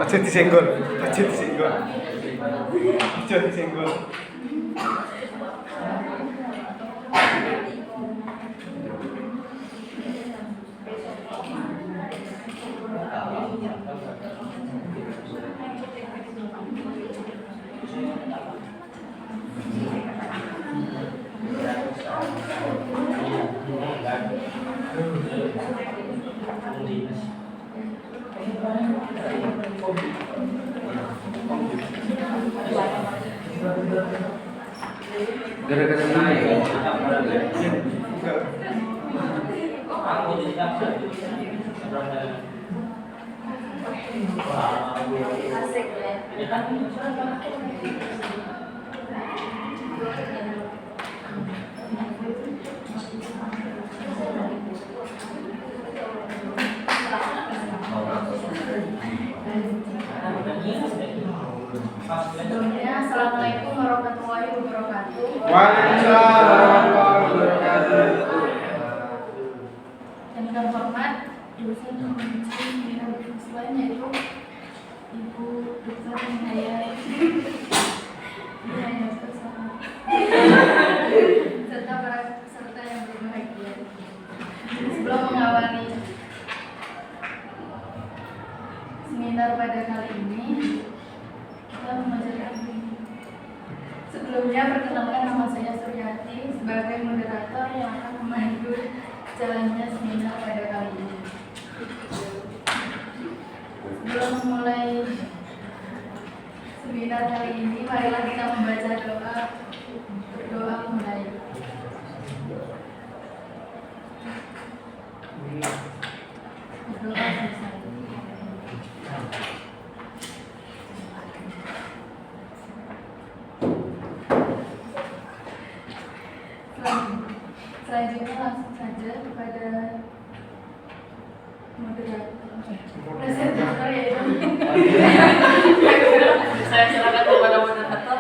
Aja disenggol. Aja disenggol. Aja disenggol. Gara-gara naik. Asik ya. Sebelumnya, Assalamualaikum warahmatullahi wabarakatuh. Waalaikumsalam warahmatullahi wabarakatuh. Yang terhormat, dosen pembimbing seminar siswanya yaitu Ibu Dr. Nihaya serta para peserta yang berbahagia. Sebelum mengawali seminar pada kali ini, kita membacakan ini. Sebelumnya, perkenalkan nama saya Suryati sebagai moderator yang akan memandu jalannya seminar pada kali ini. Sebelum memulai seminar kali ini, marilah kita membaca doa. Berdoa mulai. Berdoa selesai. Selanjutnya langsung saja kepada presentator yaitu Saya silakan kepada moderator.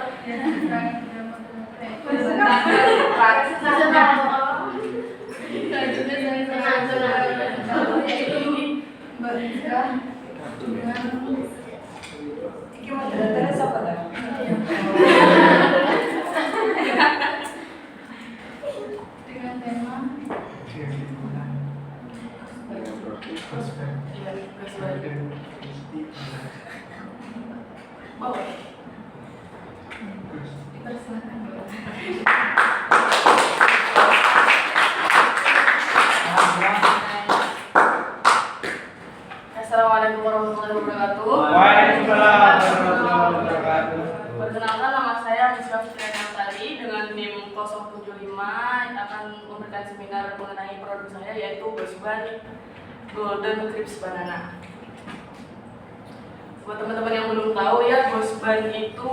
Selanjutnya saya serahkan yaitu Mbak Rizka dengan Moderatornya siapa dah? dengan tema dipersilakan. Assalamualaikum warahmatullahi wabarakatuh. Waalaikumsalam warahmatullahi wabarakatuh. Perkenalkan, nama saya Rizka Fitriani dengan NIM 075 yang akan memberikan seminar mengenai produk saya yaitu Bosban Golden Crisp Banana. Buat teman-teman yang belum tahu ya, Bosban itu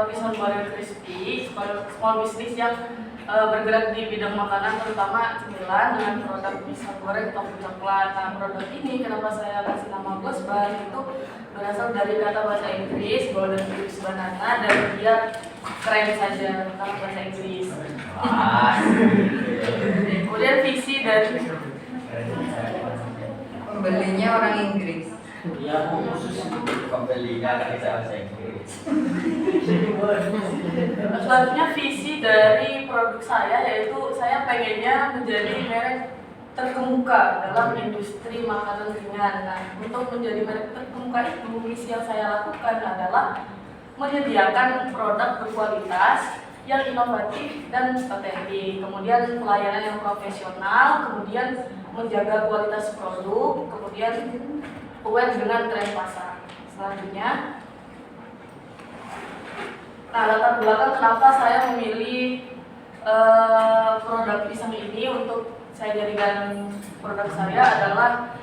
pisang goreng crispy, small business yang bergerak di bidang makanan terutama cemilan dengan produk pisang goreng tofu coklat. Nah, produk ini kenapa saya kasih nama Bosban itu berasal dari kata bahasa Inggris Golden Crisp Banana dan biar keren saja kalau bahasa Inggris. Kemudian visi dari Pembelinya orang Inggris. Ya, khusus pembelinya kita bahasa Inggris. selanjutnya visi dari produk saya yaitu saya pengennya menjadi merek terkemuka dalam industri makanan ringan. Nah, untuk menjadi merek terkemuka itu misi yang saya lakukan adalah menyediakan produk berkualitas yang inovatif dan otentik, kemudian pelayanan yang profesional, kemudian menjaga kualitas produk, kemudian aware dengan tren pasar. Selanjutnya, nah, latar belakang kenapa saya memilih produk pisang ini untuk saya jadikan produk saya adalah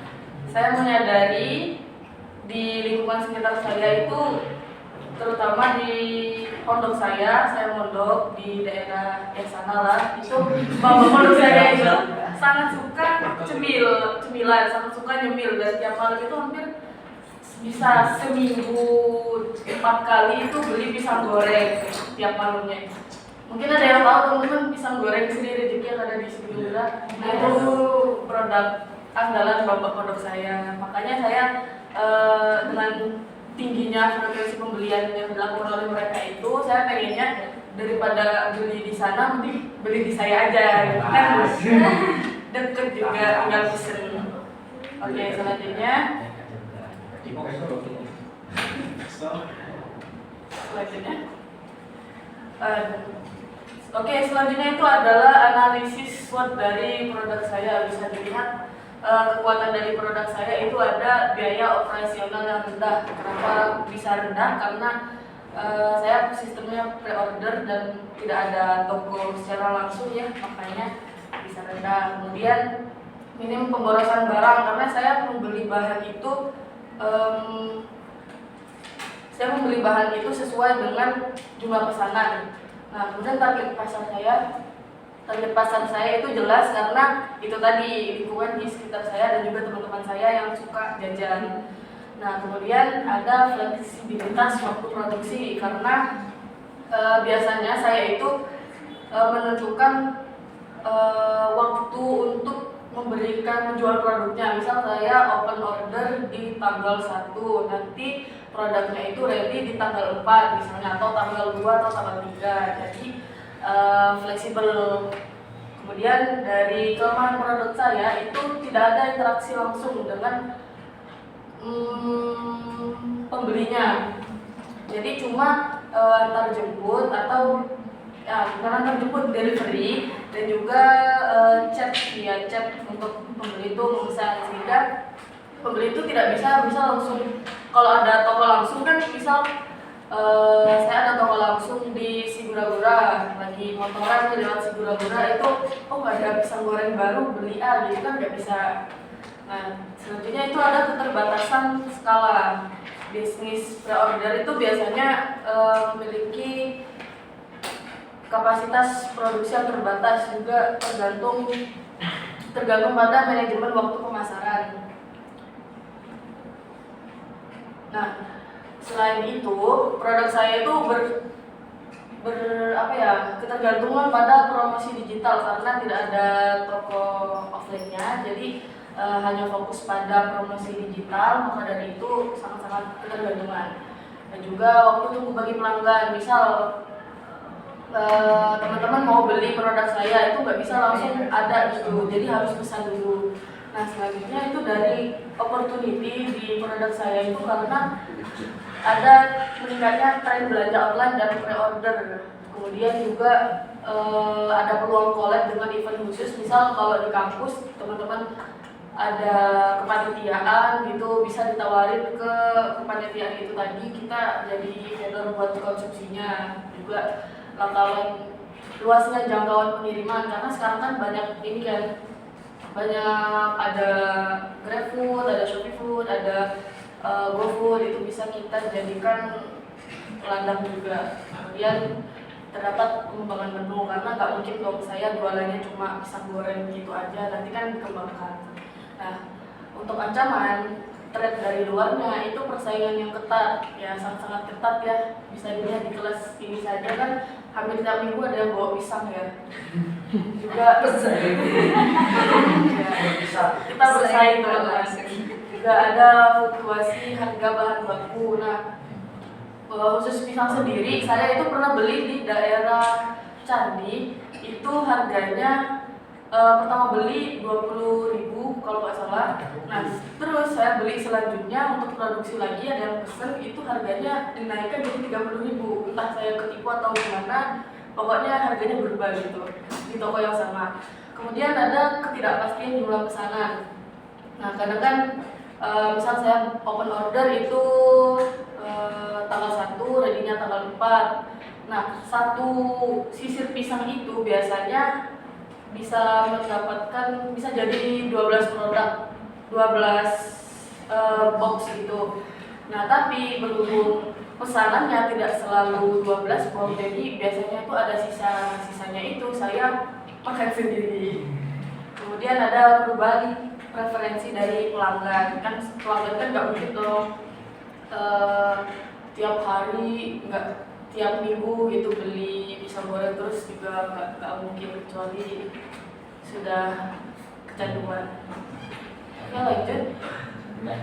saya menyadari di lingkungan sekitar saya itu, terutama di pondok saya mondok di daerah yang sana lah, itu bapak pondok saya itu sangat suka cemilan, sangat suka nyemil, dan tiap malam itu hampir bisa seminggu 4 kali itu beli pisang goreng tiap malamnya. Mungkin ada yang tahu teman-teman pisang goreng sendiri rezeki yang ada di sini juga. Nah, itu produk andalan bapak pondok saya. Makanya saya dengan tingginya frekuensi pembelian yang dilakukan oleh mereka itu, saya pengennya daripada beli di sana mending beli di saya aja gitu kan. Deket juga, tinggal pesen. Oke, selanjutnya selanjutnya itu adalah analisis SWOT dari produk saya. Bisa dilihat kekuatan dari produk saya itu ada biaya operasional yang rendah. Kenapa bisa rendah? Karena saya sistemnya pre-order dan tidak ada toko secara langsung ya, makanya bisa rendah. Kemudian minim pemborosan barang, karena saya membeli bahan itu sesuai dengan jumlah pesanan. Nah, kemudian target pasar saya itu jelas karena itu tadi lingkungan di sekitar saya dan juga teman-teman saya yang suka jajan. Nah, kemudian ada fleksibilitas waktu produksi karena biasanya saya itu menentukan waktu untuk menjual produknya. Misal saya open order di tanggal 1, nanti produknya itu ready di tanggal 4 misalnya, atau tanggal 2 atau tanggal 3. Jadi fleksibel. Kemudian dari kelemahan produk saya itu tidak ada interaksi langsung dengan pembelinya. Jadi cuma antar jemput atau jemput delivery, dan juga chat via chat untuk pembeli itu memesan, sehingga pembeli itu tidak bisa langsung. Kalau ada toko langsung kan, misal saya ada toko langsung di Sigura-gura, lagi motoran lewat Sigura-gura itu, oh ada pisang goreng baru, beli gitu kan nggak bisa. Nah, selanjutnya itu ada keterbatasan skala. Bisnis pre-order itu biasanya memiliki kapasitas produksi yang terbatas, juga tergantung pada manajemen waktu pemasaran. Nah, selain itu produk saya itu ketergantungan pada promosi digital karena tidak ada toko offline-nya, jadi hanya fokus pada promosi digital, maka dari itu sangat-sangat ketergantungan. Dan juga waktu tunggu bagi pelanggan, misal teman-teman mau beli produk saya itu nggak bisa langsung ada gitu, jadi harus pesan dulu. Nah, selanjutnya itu dari opportunity di produk saya itu karena ada meningkatnya tren belanja online dan pre-order. Kemudian juga ada peluang collab dengan event khusus, misal kalau di kampus teman-teman ada kepanitiaan gitu, bisa ditawarin ke kepanitiaan itu tadi, kita jadi vendor buat konsumsinya. Juga luasnya jangkauan pengiriman, karena sekarang kan banyak ada GrabFood, ada ShopeeFood, ada GoFood, itu bisa kita jadikan ladang juga. Kemudian terdapat pengembangan menu, karena nggak mungkin dong saya jualannya cuma pisang goreng gitu aja, nanti kan dikembangkan. Nah, untuk ancaman threat dari luarnya itu persaingan yang ketat, ya sangat-sangat ketat ya. Bisa dilihat di kelas ini saja kan hampir tiap minggu ada yang bawa pisang ya. Juga kita bersaing dengan juga ada fluktuasi harga bahan baku. Nah, khusus pisang sendiri saya itu pernah beli di daerah Candi, itu harganya pertama beli 20.000 kalau nggak salah. Nah, terus saya beli selanjutnya untuk produksi lagi, ada yang pesen itu harganya dinaikkan jadi 30.000. Entah saya ketipu atau gimana, pokoknya harganya berubah gitu di toko yang sama. Kemudian ada ketidakpastian jumlah pesanan. Nah, kadang kan misal saya open order itu tanggal 1, ready-nya tanggal 4. Nah, satu sisir pisang itu biasanya bisa jadi 12 produk, 12 box gitu. Nah, tapi berhubung pesanannya tidak selalu 12 box, jadi biasanya itu ada sisanya itu saya pakai sendiri. Kemudian ada perubahan preferensi dari pelanggan, kan pelanggan kan nggak mungkin dong tiap hari, nggak tiap minggu gitu beli pisang goreng terus, juga nggak mungkin, kecuali sudah kecanduan. Oke, lanjut. Nah,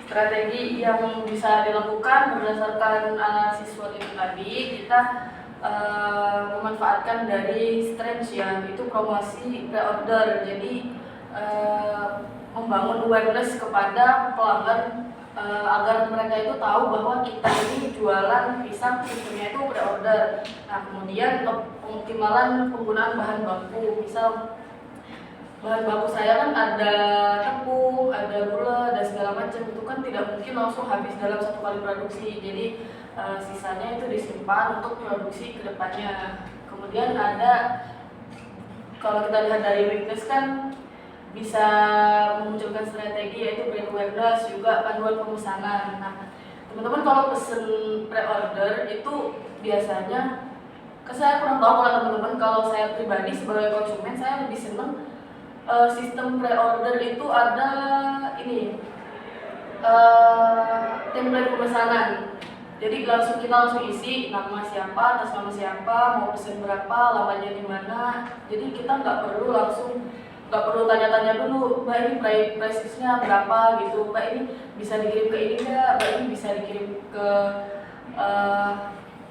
strategi yang bisa dilakukan berdasarkan analisis SWOT itu tadi, kita memanfaatkan dari strength ya, itu promosi pre-order. Jadi membangun awareness kepada pelanggan agar mereka itu tahu bahwa kita ini jualan pisang sistemnya itu pre-order. Nah, kemudian pengoptimalan penggunaan bahan baku, misal bahan baku saya kan ada tepung, ada gula, dan segala macam, itu kan tidak mungkin langsung habis dalam satu kali produksi. Jadi sisanya itu disimpan untuk produksi kedepannya. Kemudian ada, kalau kita lihat dari weakness kan bisa memunculkan strategi yaitu brand awareness, juga panduan pemesanan. Nah, teman-teman kalau pesen pre-order itu biasanya, saya kurang tahu kalau teman-teman, kalau saya pribadi sebagai konsumen saya lebih senang sistem pre-order itu ada ini template pemesanan. Jadi kita langsung isi nama siapa, atas nama siapa, mau pesen berapa, lamanya di mana. Jadi kita nggak perlu tanya-tanya dulu, Mbak ini price-nya berapa gitu, Mbak ini bisa dikirim ke ini nggak, Mbak ini bisa dikirim ke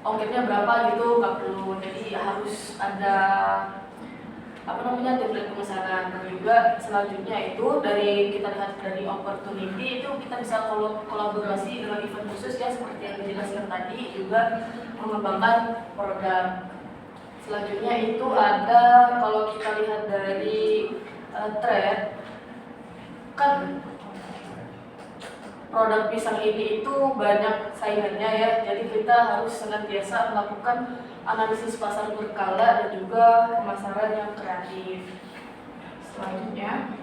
ongkirnya berapa gitu, nggak perlu. Jadi harus ada template pemesanan. Dan juga selanjutnya itu dari kita lihat dari opportunity itu kita bisa kolaborasi dengan event khusus ya, seperti yang dijelaskan tadi, juga mengembangkan produk. Selanjutnya itu ada, kalau kita lihat dari trend, kan produk pisang ini itu banyak saingannya ya, jadi kita harus senantiasa melakukan analisis pasar berkala dan juga pemasaran yang kreatif. Selanjutnya,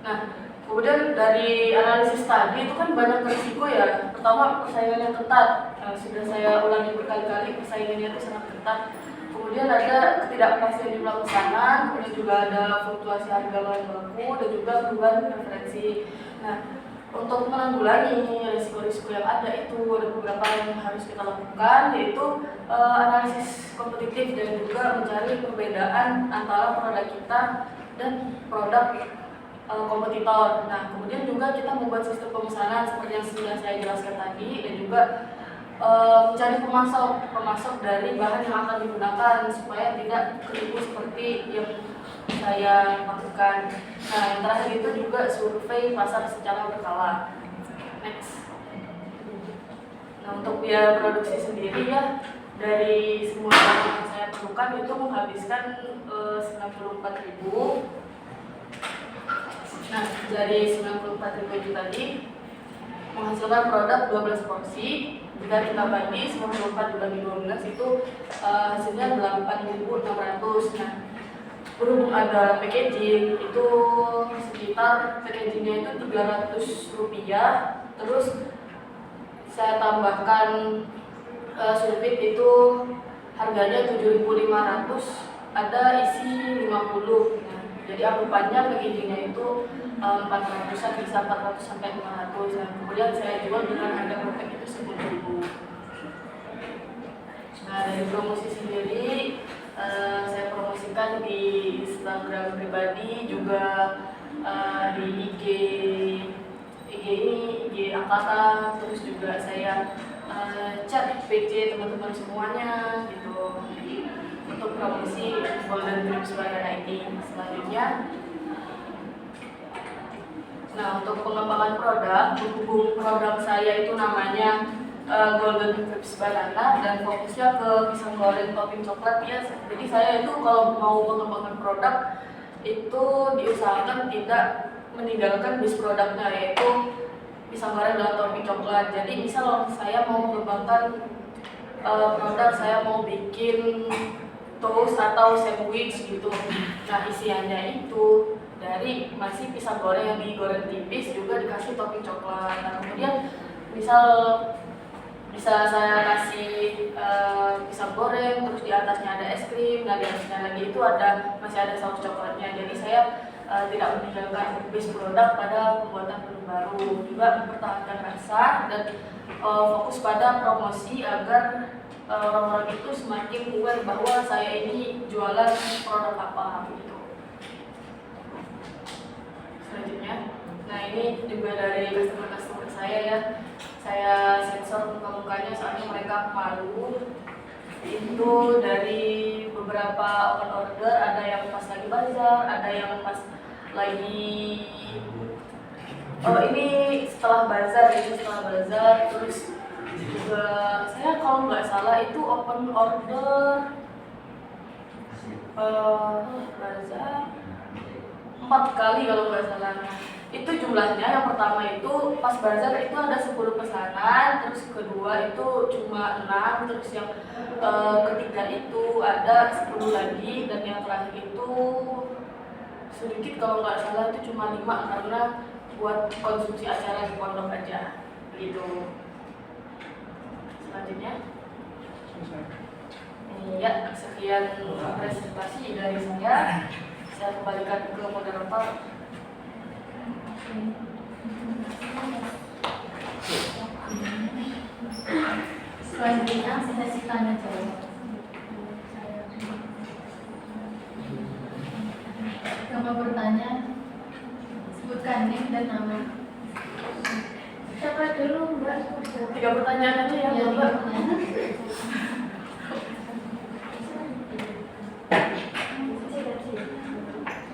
nah kemudian dari analisis tadi itu kan banyak risiko ya. Pertama, persaingan yang ketat, sudah saya ulangi berkali-kali, persaingannya itu sangat ketat. Kemudian ada ketidakpastian jumlah pesanan, kemudian juga ada fluktuasi harga bahan baku, dan juga perubahan preferensi. Nah, untuk menanggulangi risiko-risiko yang ada itu ada beberapa yang harus kita lakukan, yaitu analisis kompetitif dan juga mencari perbedaan antara produk kita dan produk kompetitor. Nah, kemudian juga kita membuat sistem pemesanan seperti yang sudah saya jelaskan tadi, dan juga mencari pemasok dari bahan yang akan digunakan supaya tidak ketipu seperti yang saya lakukan. Nah, yang terakhir itu juga survei pasar secara berkala. Next. Nah, untuk biaya produksi sendiri ya, dari semua yang saya perlukan itu menghabiskan 94.000. Nah, dari 94.000 itu tadi menghasilkan produk 12 porsi. Jika kita bagi 94 dibagi 12 itu hasilnya 8.600. Nah, berhubung ada packaging itu sekitar packagingnya itu 300 rupiah. Terus saya tambahkan sulfit itu harganya 7.500, ada isi 50. Nah, jadi anggapannya packagingnya itu 400-an, bisa 400 sampai 500. Nah, kemudian saya jual dengan harga perfect itu 10.000. Nah, dari promosi sendiri saya promosikan di Instagram pribadi, juga di IG angkatan, terus juga saya chat PC teman-teman semuanya gitu untuk promosi Golden Grapes Banana ini. Selanjutnya, nah untuk pengembangan produk, berhubung produk saya itu namanya Golden Grapes Banana dan fokusnya ke pisang goreng topping coklat ya. Jadi saya itu kalau mau mengembangkan produk itu diusahakan tidak meninggalkan base produknya, yaitu pisang goreng dan topping coklat. Jadi misal saya mau mengembangkan produk, saya mau bikin toast atau sandwich gitu. Nah, isiannya itu dari masih pisang goreng yang digoreng tipis juga dikasih topping coklat. Nah, kemudian misal bisa saya kasih pisang goreng, terus di atasnya ada es krim, nah di atasnya lagi itu masih ada saus coklatnya. Jadi saya tidak meninggalkan base produk pada pembuatan menu baru, juga mempertahankan rasa dan fokus pada promosi agar orang-orang itu semakin aware bahwa saya ini jualan produk apa gitu. selanjutnya. Nah ini juga dari customer saya ya. Saya sensor muka-mukanya soalnya mereka malu. Itu dari beberapa open order, ada yang pas lagi bazar, ada yang pas lagi ini setelah bazar, terus juga saya kalau nggak salah itu open order bazar 4 kali kalau nggak salah. Itu jumlahnya yang pertama itu pas bazar itu ada 10 pesanan, terus kedua itu cuma 6, terus yang ketiga itu ada 10 lagi, dan yang terakhir itu sedikit kalau nggak salah itu cuma 5 karena buat konsumsi acara di pondok aja gitu. Selanjutnya ya, sekian presentasi dari saya kembalikan ke moderator. Selanjutnya sesi tanya jawab. Yang mau bertanya, sebutkan nik dan nama. Siapa dulu Mbak? 3 pertanyaan aja ya, Mbak.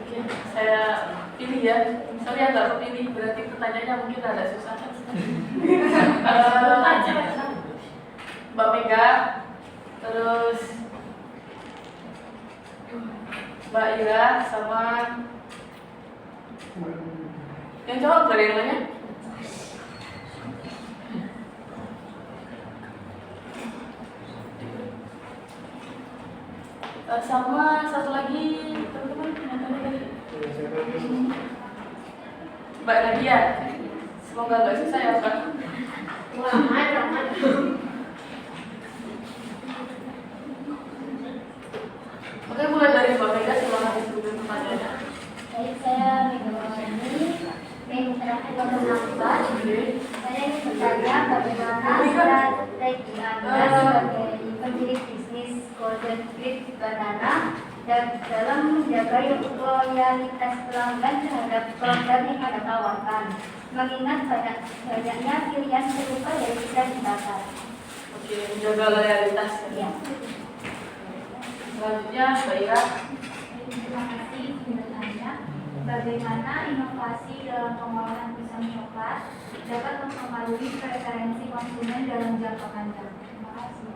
Oke, saya pilih ya. Sorry nggak kepilih, berarti pertanyaannya mungkin ada susah. Mbak Mega, terus Mbak Ira, sama yang cowok nggak ada yang nanya? Sama satu lagi teman-teman yang tanya tadi, Mbak Nadia. Semoga nggak susah ya Mbak. Aman. Oke, mulai dari Mbak Mega, silakan disebutkan pertanyaannya. Baik, saya Megawati. Terakhir berpendapat. Saya ingin bertanya bagaimana strategi Anda sebagai pemilik bisnis Golden Grip Banana dan dalam menjaga loyalitas pelanggan terhadap produk yang Anda tawarkan, mengingat banyaknya pilihan serupa yang bisa dibakar. Oke, menjaga loyalitas ya. Selanjutnya Mbak Ira. Terima kasih bertanya bagaimana inovasi dalam pengolahan pisang coklat dapat mempengaruhi preferensi konsumen dalam jangka panjang. Terima kasih.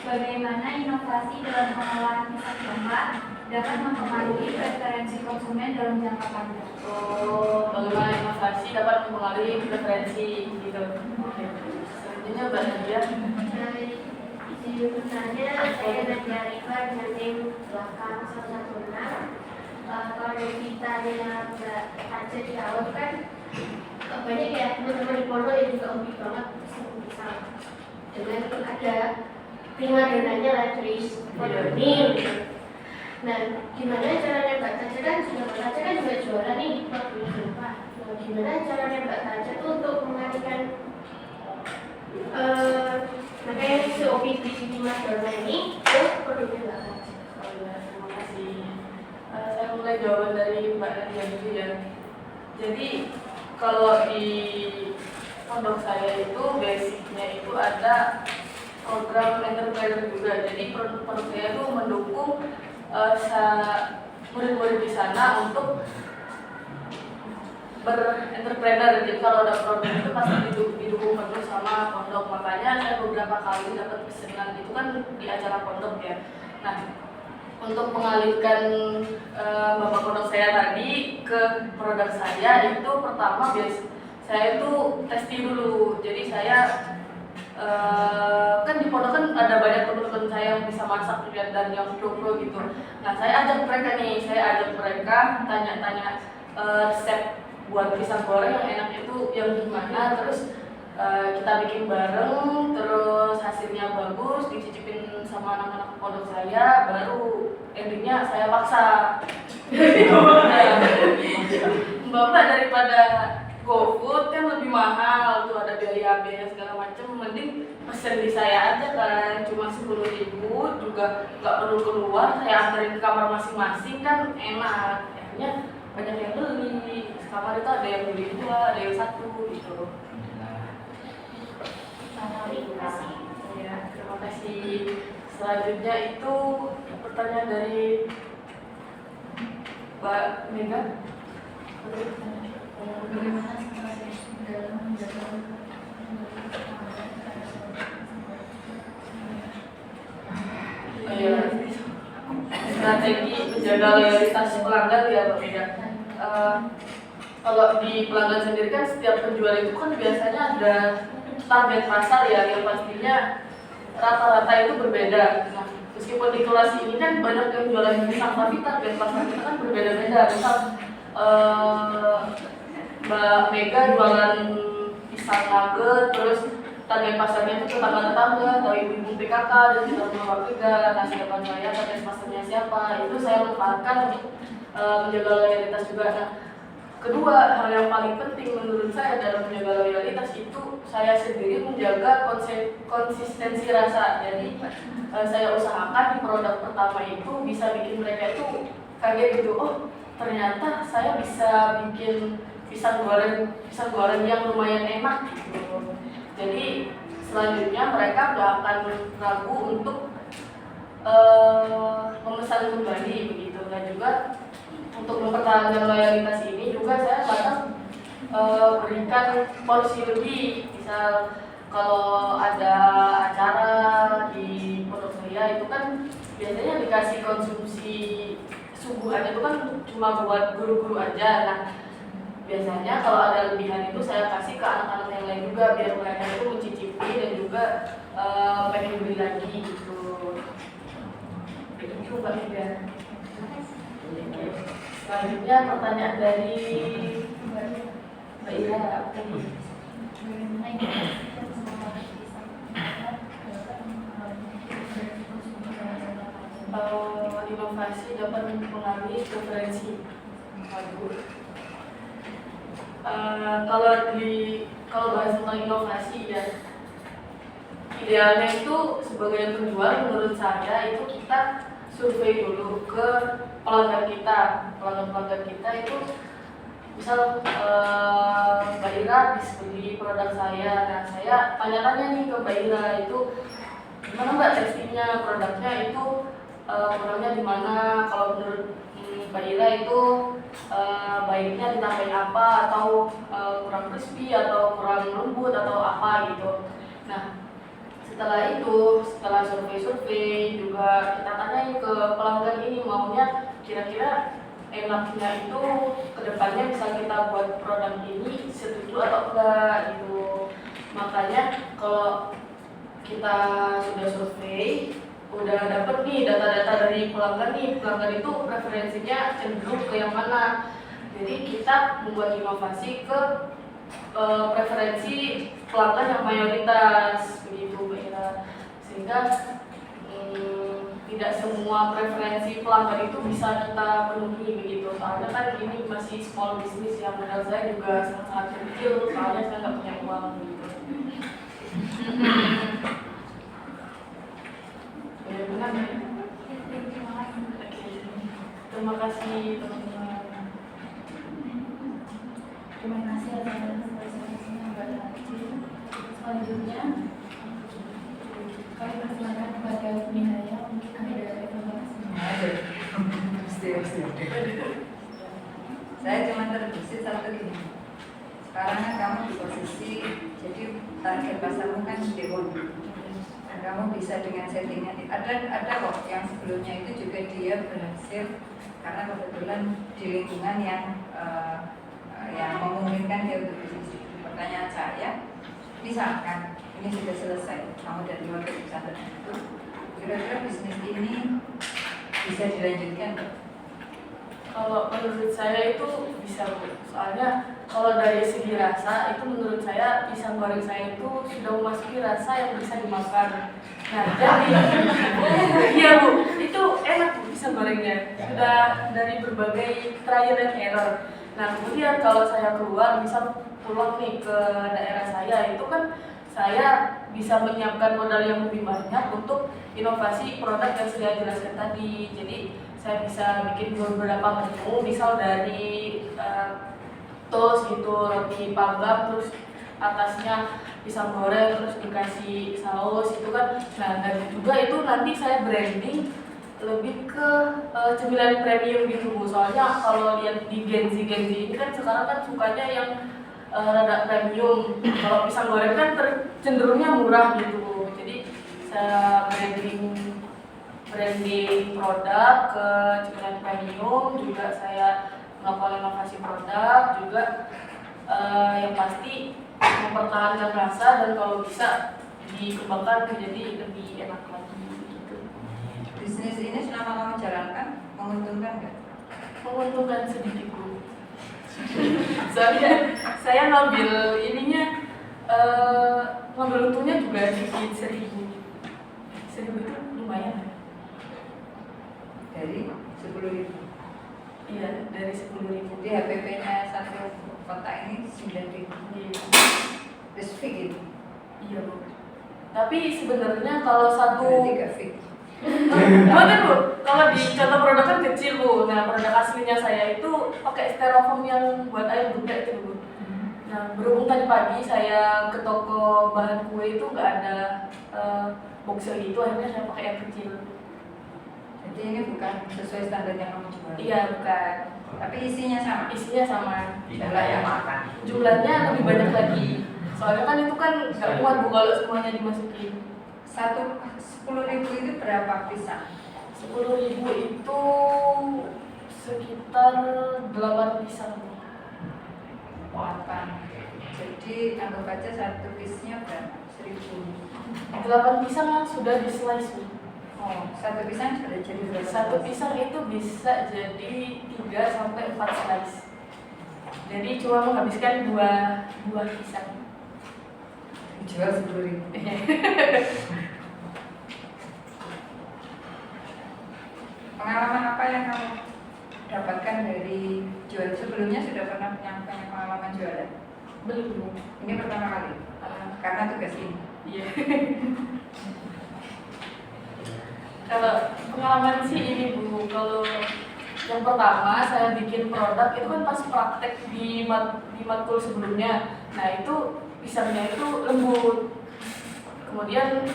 Bagaimana inovasi dalam pengolahan pisang coklat dapat mempengaruhi preferensi konsumen dalam jangka panjang. Bagaimana inovasi dapat mempengaruhi preferensi gitu. Oke. Selanjutnya Mbak Nadia. Sebenarnya saya Nadia Rifa dengan tim belakang 116. Kalau kita dengan aja di awal kan banyak ya teman-teman di pondok yang juga hobi banget pisang. Dengan ada prima donanya lah dari pondok ini. Nah, gimana caranya Mbak Taja kan juga juara nih waktu itu Pak. Nah, gimana caranya Mbak Taja tuh untuk mengalihkan makanya si OPD di Mas Dona ini ke produknya Mbak Taja. Terima kasih. Saya mulai jawaban dari Mbak Nadia dulu ya. Jadi kalau di pondok saya itu basicnya itu ada program entrepreneur juga. Jadi produk saya itu mendukung murid-murid di sana untuk berentrepreneur. Jadi kalau ada program itu pasti didukung penuh sama pondok. Makanya saya beberapa kali dapat pesanan itu kan di acara pondok ya. Nah, untuk mengalihkan bapak pondok saya tadi ke produk saya itu pertama saya itu testing dulu. Jadi saya kan di pondok kan ada banyak teman-teman saya yang bisa masak dan yang pro gitu. Nah, saya ajak mereka tanya-tanya resep buat pisang goreng yang enak itu yang gimana, terus kita bikin bareng, terus hasilnya bagus, dicicipin sama anak-anak pondok saya, baru endingnya saya paksa. Mbak daripada GoFood kan lebih mahal tuh, ada biaya biaya segala macam, mending pesen di saya aja kan, cuma 10.000 juga nggak perlu keluar, saya anterin ke kamar masing-masing kan enak. Akhirnya banyak yang beli, kamar itu ada yang beli 2, ada yang 1 gitu. Terima kasih. Ya, terima kasih. Selanjutnya itu pertanyaan dari Mbak Mega. Bagaimana strategi dalam menjaga strategi menjaga loyalitas pelanggan ya Mbak Mega. Kalau di pelanggan sendiri kan setiap penjual itu kan biasanya ada target pasar ya, yang pastinya rata-rata itu berbeda. Nah, meskipun di kelas ini kan banyak yang jualan pisang, tapi target pasar kita kan berbeda-beda. Misal Mbak Mega jualan pisang nugget, terus target pasarnya itu tetangga-tetangga atau ibu-ibu PKK dan juga rumah warga. Nah, siapa saya, target pasarnya siapa, itu saya manfaatkan untuk menjaga loyalitas juga. Nah, kedua, hal yang paling penting menurut saya dalam menjaga loyalitas itu saya sendiri menjaga konsistensi rasa. Jadi saya usahakan di produk pertama itu bisa bikin mereka itu kaget gitu, oh ternyata saya bisa bikin pisang goreng yang lumayan enak gitu. Jadi selanjutnya mereka nggak akan ragu untuk memesan kembali begitu. Dan juga untuk mempertahankan loyalitas ini juga saya kadang berikan porsi lebih. Misal kalau ada acara di pondok saya itu kan biasanya dikasih konsumsi suguhan itu kan cuma buat guru-guru aja. Nah, biasanya kalau ada lebihan itu saya kasih ke anak-anak yang lain juga biar mereka itu mencicipi dan juga pengen beli lagi gitu. Begitu Mbak Mega. Selanjutnya pertanyaan dari Mbak Ira. bagaimana inovasi dan pengembangan pisang Inovasi dapat mempengaruhi preferensi. Kalau bahas tentang inovasi ya, idealnya itu sebagai penjual menurut saya itu kita survei dulu ke pelanggan kita itu misal Mbak Ira habis beli produk saya, nah saya tanya-tanya nih ke Mbak Ira itu gimana Mbak testingnya produknya itu kurangnya di mana, kalau menurut Mbak Ira itu baiknya ditambahin apa, atau kurang crispy atau kurang lembut atau apa gitu. Nah, setelah survei juga kita tanyain ke pelanggan ini maunya kira-kira enaknya itu kedepannya bisa kita buat produk ini setuju atau enggak gitu. Makanya kalau kita sudah survei, udah dapet nih data-data dari pelanggan itu preferensinya cenderung ke yang mana. Jadi kita membuat inovasi ke preferensi pelanggan yang mayoritas begitu Mbak Ira, sehingga tidak semua preferensi pelanggan itu bisa kita penuhi begitu. Soalnya kan ini masih small business yang modal saya juga sangat kecil, soalnya saya nggak punya uang gitu. Ya benar ya. Terima kasih teman-teman. Terima kasih atas presentasinya Mbak Laci. Selanjutnya kami persilakan kepada Minaya untuk ada evaluasi. Saya cuma terbesit satu gini. Sekarang kan kamu di posisi, jadi target pasarmu kan Dewan. Dan kamu bisa dengan settingnya. Ada kok yang sebelumnya itu juga dia berhasil karena kebetulan di lingkungan yang memungkinkan dia untuk bisnis. Pertanyaan saya, misalkan ini sudah selesai, kamu dan keluarga bisa tertentu, kira-kira bisnis ini bisa dilanjutkan? Kalau menurut saya itu bisa, soalnya kalau dari segi rasa itu menurut saya pisang goreng saya itu sudah memasuki rasa yang bisa dimakan. Nah jadi iya Bu, itu enak Bu pisang gorengnya, sudah dari berbagai trial and error. Nah kemudian kalau saya keluar, misal pulang nih ke daerah saya, itu kan saya bisa menyiapkan modal yang lebih banyak untuk inovasi produk yang saya jelaskan tadi. Jadi saya bisa bikin beberapa menu, misal dari toast gitu, roti panggang, terus atasnya pisang goreng, terus dikasih saus itu kan. Nah, dan juga itu nanti saya branding lebih ke cemilan premium gitu Bu. Soalnya kalau lihat di Gen Z ini kan sekarang kan sukanya yang rada premium. Kalau pisang goreng kan cenderungnya murah gitu Bu. Jadi saya branding produk ke cemilan premium, juga saya melakukan inovasi produk, juga yang pasti mempertahankan rasa dan kalau bisa dikembangkan menjadi lebih enak lagi gitu. Bisnis ini selama kamu jalankan menguntungkan nggak? Menguntungkan sedikit Bu. Soalnya saya ngambil ininya ngambil untungnya juga sedikit 1.000 itu lumayan. Dari 10.000. Iya, dari 10.000. Jadi HPP-nya satu kotak ini 9.000. Terus fix gitu. Iya Bu. Tapi sebenarnya kalau satu Berarti gak fix. Gimana Bu? Kalau di contoh produk kan kecil Bu. Nah, produk aslinya saya itu pakai styrofoam yang buat air budak itu Bu. Nah, berhubung tadi pagi saya ke toko bahan kue itu nggak ada boxer gitu, akhirnya saya pakai yang kecil. Jadi ini bukan sesuai standar yang kamu jual. Iya, bukan. Tapi isinya sama. Isinya sama. Tidak layak makan. Jumlahnya lebih banyak lagi. Soalnya kan itu kan nggak muat Bu kalau semuanya dimasukin. 10.000 itu berapa pisang? 10.000 itu sekitar 8 pisang. 8. Jadi anggap aja satu piece-nya berapa? 1.000. 8 pisang yang sudah di slice Bu. Oh, satu pisang sudah jadi berapa? Satu pisang itu bisa jadi 3 sampai 4 slice. Jadi cuma menghabiskan 2 buah pisang. Jual 10.000. Pengalaman apa yang kamu dapatkan dari jual sebelumnya? Sudah pernah punya pengalaman jualan? Belum. Ini pertama kali? Karena tugas ini? Iya. Kalau pengalaman sih ini Bu, kalau yang pertama saya bikin produk itu kan pas praktek di matkul sebelumnya. Nah itu pisangnya itu lembut, kemudian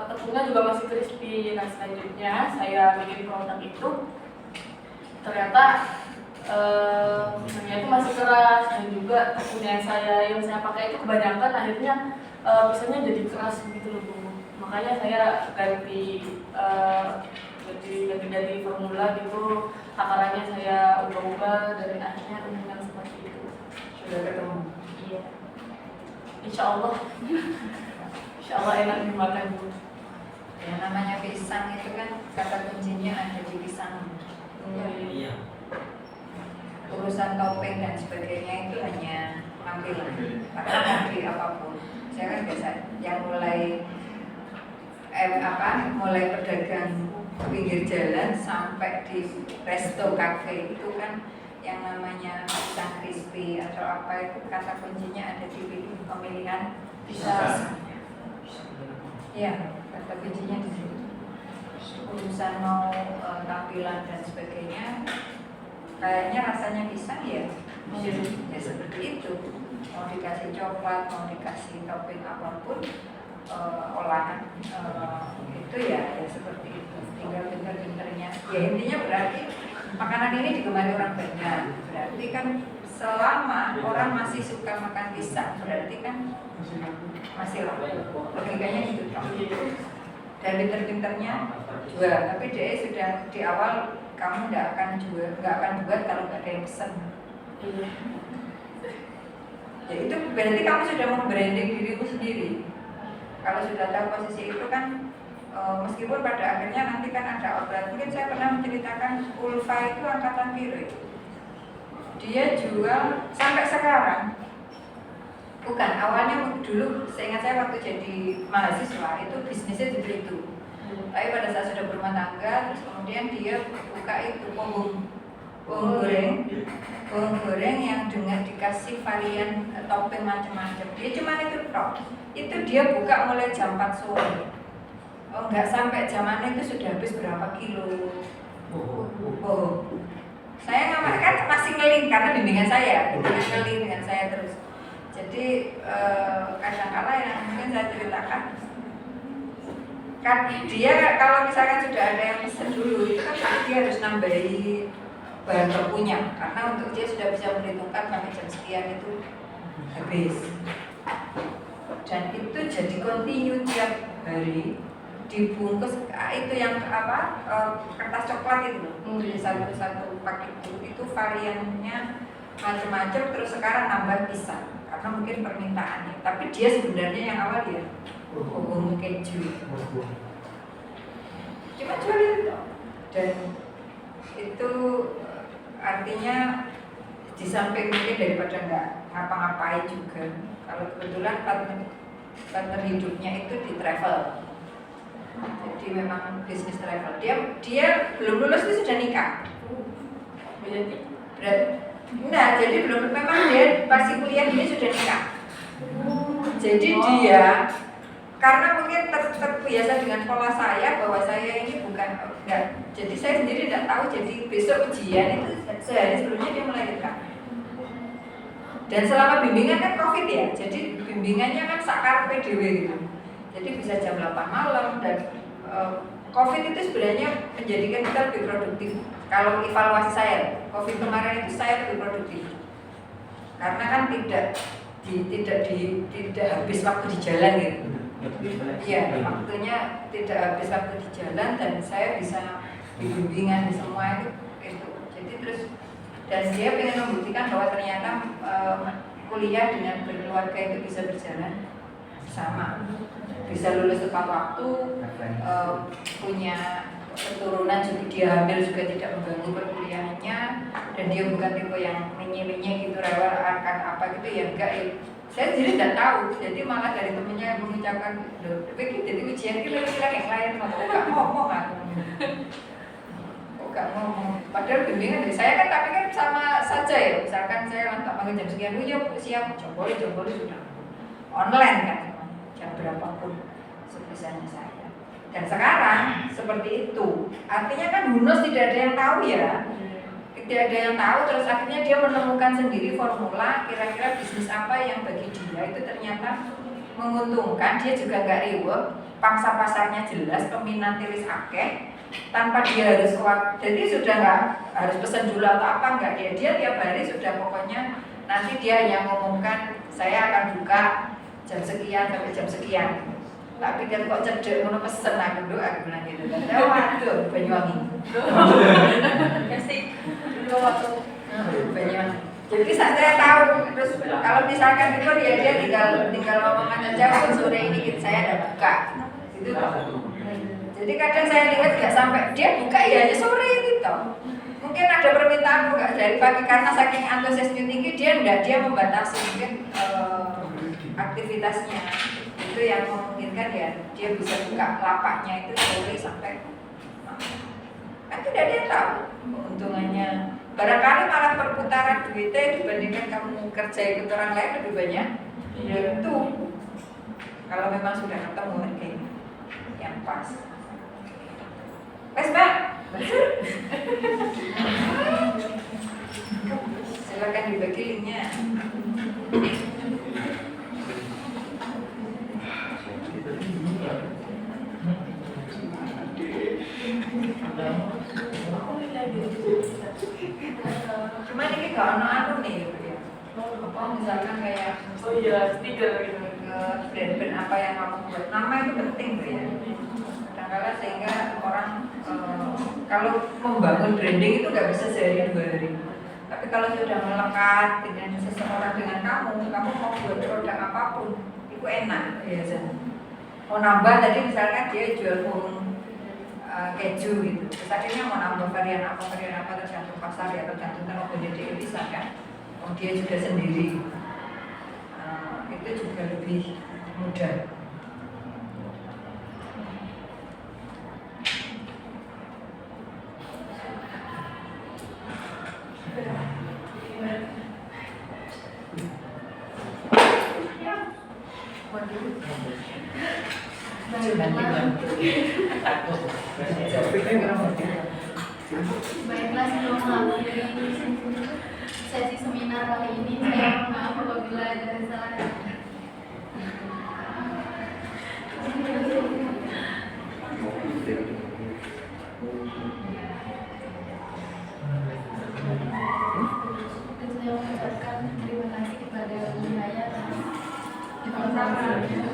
tepungnya juga masih crispy. Nah selanjutnya saya bikin produk itu ternyata pisangnya itu masih keras, dan juga tepungnya yang saya pakai itu kebanyakan, akhirnya pisangnya jadi keras gitu loh Bu. Makanya saya ganti formula gitu, takarannya saya ubah-ubah, dan akhirnya dengan seperti itu. Sudah ketemu? Iya. Insya Allah enak dimakan Bu. Yang namanya pisang itu kan kata kuncinya ada di pisang. Iya. Urusan topping dan sebagainya itu hanya tampilan, karena nanti apapun. Saya kan biasa yang mulai pedagang pinggir jalan sampai di resto cafe itu kan yang namanya pisang crispy atau apa itu kata kuncinya ada di pemilihan pisang. Iya, kata kuncinya di situ. Urusan mau tampilan dan sebagainya, kayaknya rasanya pisang ya seperti itu. Mau dikasih coklat, mau dikasih topping apapun, olahan itu ya seperti itu. Tinggal pinter-pinternya. Ya intinya berarti makanan ini digemari orang banyak. Berarti kan selama orang masih suka makan pisang, berarti kan masih laku. Logikanya gitu toh. Dan pinter-pinternya jual. Tapi dia sudah di awal kamu nggak akan buat kalau nggak ada yang pesen. Ya itu berarti kamu sudah membranding dirimu sendiri. Kalau sudah tahu posisi itu kan meskipun pada akhirnya nanti kan ada outlet. Mungkin saya pernah menceritakan Ulfa itu angkatan biru. Dia jual sampai sekarang. Bukan, awalnya dulu seingat saya waktu jadi mahasiswa itu bisnisnya seperti itu. Tapi pada saat sudah berumah tangga, terus kemudian dia buka itu bawang goreng yang dengan dikasih varian topping macam-macam. Dia cuma itu tok. itu dia buka mulai jam 4 sore. Oh, nggak sampai zamannya itu sudah habis berapa kilo. Oh. Saya ngamar kan masih ngeling karena bimbingan saya, ngeling dengan saya terus. Jadi kadang-kala yang mungkin saya ceritakan, kan dia kalau misalkan sudah ada yang pesen dulu, itu kan dia harus nambahi bahan bakunya karena untuk dia sudah bisa memperhitungkan sampai jam sekian itu habis. Dan itu jadi kontinu tiap hari dibungkus itu yang kertas coklat itu satu paket itu variannya macam-macam, terus sekarang nambah pisang karena mungkin permintaannya, tapi dia sebenarnya yang awal ya bohong keju cuma jual itu. Dan itu artinya di samping mungkin daripada nggak ngapa-ngapain juga, kalau kebetulan partner hidupnya itu di travel, jadi memang bisnis travel. Dia belum lulus itu sudah nikah. Nah, jadi belum, memang dia masih kuliah, dia sudah nikah. Jadi dia karena mungkin terbiasa dengan pola saya bahwa saya ini bukan enggak. Jadi saya sendiri tidak tahu. Jadi besok ujian itu sehari sebelumnya dia melahirkan. Dan selama bimbingan kan COVID ya, jadi bimbingannya kan sakar PDW gitu. Jadi bisa jam 8 malam dan COVID itu sebenarnya menjadikan kita lebih produktif. Kalau evaluasi saya, COVID kemarin itu saya lebih produktif. Karena kan tidak habis waktu di jalan gitu. Iya, waktunya tidak habis waktu di jalan dan saya bisa bimbingan di semua itu. Jadi terus dan dia ingin membuktikan bahwa ternyata kuliah dengan berkeluarga itu bisa berjalan sama, bisa lulus tepat waktu, punya keturunan juga, dia hamil juga tidak mengganggu perkuliahannya, dan dia bukan tipe yang menye-menye gitu, rewel akan apa gitu ya, enggak ya. Saya sendiri tidak tahu, jadi malah dari temennya yang mengucapkan, jadi ujian itu laki-laki yang lain, nggak ngomong aku. Gak ngomong, padahal bimbingan dari saya kan, tapi kan sama saja ya. Misalkan saya lantak panggil jam sekian, ya siap, jempoli sudah online kan, jam berapapun sebisanya saya. Dan sekarang seperti itu, artinya kan bonus tidak ada yang tahu ya, tidak ada yang tahu. Terus akhirnya dia menemukan sendiri formula kira-kira bisnis apa yang bagi dia itu ternyata menguntungkan. Dia juga nggak ribet, pangsa pasarnya jelas, peminatnya wis akeh, tanpa dia harus kuat. Jadi sudah nggak harus pesan dulu atau apa, enggak ya, dia tiap hari sudah pokoknya nanti dia hanya ngomongkan saya akan buka jam sekian sampai jam sekian. Tapi kan kok cedek ngono pesen aku bilang gitu. Waduh, Banyuwangi. Pasti dulu waktu Banyuwangi. Jadi saya tahu, terus kalau misalkan itu dia tinggal ngomongan aja, sore ini saya ada buka. Itu jadi kadang saya lihat nggak sampai dia buka ya hanya sore gitu. Mungkin ada permintaan buka dari pagi karena saking antusiasnya tinggi, dia membatasi mungkin aktivitasnya. Itu yang memungkinkan ya dia bisa buka lapaknya itu sore sampai kan tidak ada yang tahu keuntungannya. Barangkali malah perputaran duitnya dibandingkan kamu kerja ikut orang lain lebih banyak. Ya itu kalau memang sudah ketemu harganya yang pas. Wes Mbak, silakan dibagi linknya. Cuma ini gak ada nih ya. Apa misalkan kayak stiker gitu. Brand-brand apa yang kamu buat, nama itu penting tuh ya. Kadang-kadang sehingga orang kalau membangun branding itu nggak bisa sehari 2 hari. Tapi kalau sudah melekat dengan seseorang, dengan kamu mau buat produk apapun, itu enak biasanya. Mau nambah tadi misalkan dia jual burung keju gitu, terus akhirnya mau nambah varian apa tergantung pasar ya, tergantung teknologi dia bisa kan. Dia juga sendiri, itu juga lebih mudah. Baiklah, sebelum mengakhiri sesi seminar kali ini, saya mohon maaf apabila ada kesalahan. Dan saya mengucapkan terima kasih kepada Bu Naya atas informasi.